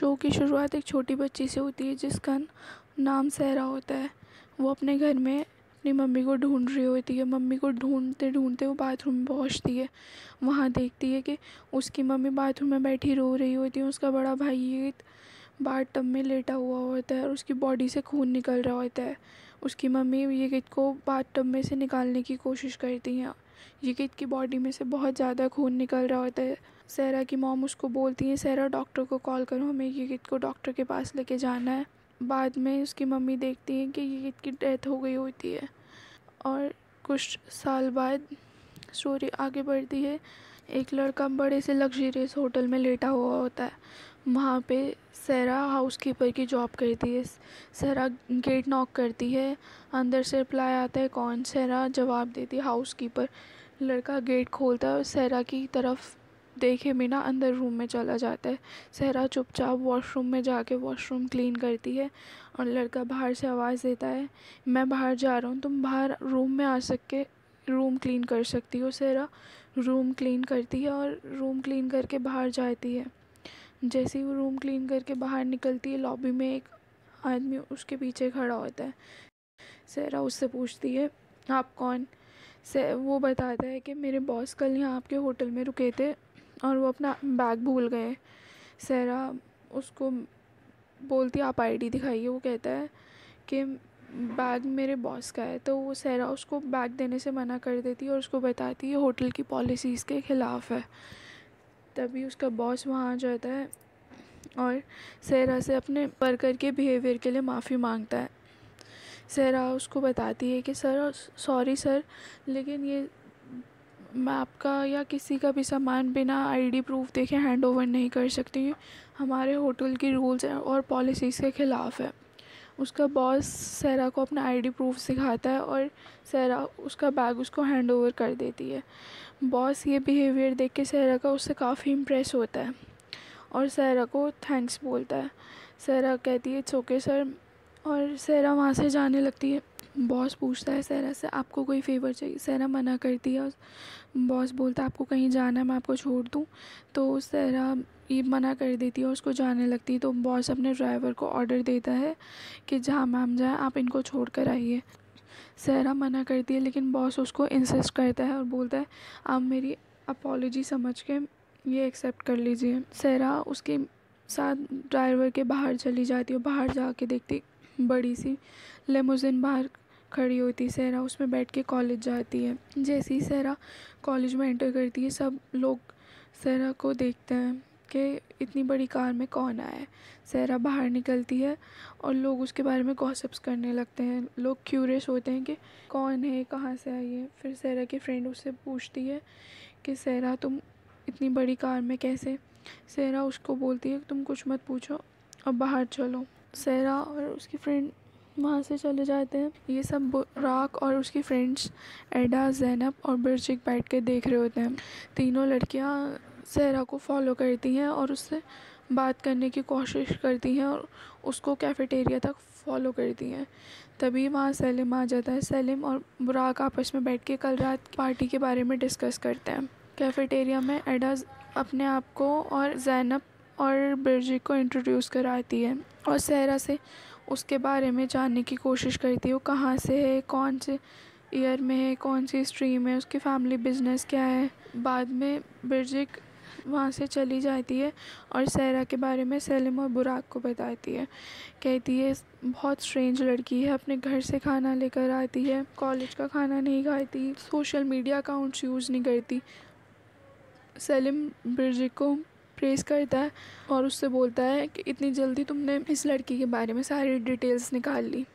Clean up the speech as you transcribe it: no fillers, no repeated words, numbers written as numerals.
Show की शुरुआत एक छोटी बच्ची से होती है जिसका नाम सहरा होता है। वो अपने घर में अपनी मम्मी को ढूंढ रही होती है। मम्मी को ढूंढते ढूंढते वो बाथरूम में पहुंचती है। वहाँ देखती है कि उसकी मम्मी बाथरूम में बैठी रो रही होती है। उसका बड़ा भाई ये बाथटब में लेटा हुआ होता है और उसकी बॉडी से खून निकल रहा होता है। उसकी मम्मी ये को बाथटब में से निकालने की कोशिश करती हैं। ये की बॉडी में से बहुत ज़्यादा खून निकल रहा होता है। सहरा की मॉम उसको बोलती है, सहरा डॉक्टर को कॉल करो, हमें ये को डॉक्टर के पास लेके जाना है। बाद में उसकी मम्मी देखती है कि ये की डेथ हो गई होती है। और कुछ साल बाद स्टोरी आगे बढ़ती है। एक लड़का बड़े से लग्जरियस होटल में लेटा हुआ होता है। वहाँ पे सहरा हाउसकीपर की जॉब करती है। सहरा गेट नॉक करती है, अंदर से रिप्लाई आता है कौन। सहरा जवाब देती है हाउसकीपर। लड़का गेट खोलता है और सहरा की तरफ देखे बिना अंदर रूम में चला जाता है। सहरा चुपचाप वॉशरूम में जाके वॉशरूम क्लीन करती है और लड़का बाहर से आवाज़ देता है, मैं बाहर जा रहा हूँ, तुम बाहर रूम में आ सके रूम क्लीन कर सकती हो। सहरा रूम क्लीन करती है और रूम क्लीन करके बाहर जाती है। जैसे ही वो रूम क्लीन करके बाहर निकलती है, लॉबी में एक आदमी उसके पीछे खड़ा होता है। सहरा उससे पूछती है, आप कौन। से वो बताता है कि मेरे बॉस कल यहाँ आपके होटल में रुके थे और वो अपना बैग भूल गए। सहरा उसको बोलती है आप आईडी दिखाइए। वो कहता है कि बैग मेरे बॉस का है। तो वो सहरा उसको बैग देने से मना कर देती है और उसको बताती है होटल की पॉलिसीज़ के ख़िलाफ़ है। तभी उसका बॉस वहाँ आ जाता है और सहरा से अपने वर्कर के बिहेवियर के लिए माफ़ी मांगता है। सहरा उसको बताती है कि सर सॉरी सर, लेकिन ये मैं आपका या किसी का भी सामान बिना आईडी प्रूफ देखे हैंड ओवर नहीं कर सकती। हमारे होटल की रूल्स और पॉलिसीज़ के ख़िलाफ़ है। उसका बॉस सहरा को अपना आईडी प्रूफ सिखाता है और सहरा उसका बैग उसको हैंड ओवर कर देती है। बॉस ये बिहेवियर देख के सहरा का उससे काफ़ी इम्प्रेस होता है और सहरा को थैंक्स बोलता है। सहरा कहती है इट्स ओके सर, और सहरा वहाँ से जाने लगती है। बॉस पूछता है सहरा से आपको कोई फ़ेवर चाहिए। सहरा मना करती है। बॉस बोलता है आपको कहीं जाना है, मैं आपको छोड़ दूँ। तो सहरा ये मना कर देती है और उसको जाने लगती है। तो बॉस अपने ड्राइवर को ऑर्डर देता है कि जहाँ मैम जाए आप इनको छोड़ कर आइए। सहरा मना करती है लेकिन बॉस उसको इंसिस्ट करता है और बोलता है आप मेरी अपॉलॉजी समझ के ये एक्सेप्ट कर लीजिए। सहरा उसके साथ ड्राइवर के बाहर चली जाती है। बाहर जाके देखती बड़ी सी लिमोजिन बाहर खड़ी होती है। सहरा उसमें बैठ के कॉलेज जाती है। जैसे ही सहरा कॉलेज में एंटर करती है, सब लोग सहरा को देखते हैं कि इतनी बड़ी कार में कौन आया है। सहरा बाहर निकलती है और लोग उसके बारे में गॉसिप्स करने लगते हैं। लोग क्यूरियस होते हैं कि कौन है, कहाँ से आई है। फिर सहरा की फ्रेंड उससे पूछती है कि सहरा तुम इतनी बड़ी कार में कैसे। सहरा उसको बोलती है तुम कुछ मत पूछो, अब बाहर चलो। सहरा और उसकी फ्रेंड वहाँ से चले जाते हैं। ये सब बुराक और उसकी फ्रेंड्स एडा, ज़ैनब और बिरजिक बैठ के देख रहे होते हैं। तीनों लड़कियाँ सहरा को फॉलो करती हैं और उससे बात करने की कोशिश करती हैं और उसको कैफ़ेटेरिया तक फॉलो करती हैं। तभी वहाँ सेलिम आ जाता है। सेलिम और बुराक आपस में बैठ के कल रात पार्टी के बारे में डिस्कस करते हैं। कैफ़ेटेरिया में एडा अपने आप को और ज़ैनब और बिरजिक को इंट्रोड्यूस कराती है और सहरा से उसके बारे में जानने की कोशिश करती है। वो कहाँ से है, कौन से ईयर में है, कौन सी स्ट्रीम है, उसकी फैमिली बिजनेस क्या है। बाद में बिरजिक वहाँ से चली जाती है और सहरा के बारे में सेलिम और बुराक को बताती है। कहती है बहुत स्ट्रेंज लड़की है, अपने घर से खाना लेकर आती है, कॉलेज का खाना नहीं खाती, सोशल मीडिया अकाउंट्स यूज़ नहीं करती। सेलिम बिरजिक को प्रेज़ करता है और उससे बोलता है कि इतनी जल्दी तुमने इस लड़की के बारे में सारी डिटेल्स निकाल ली।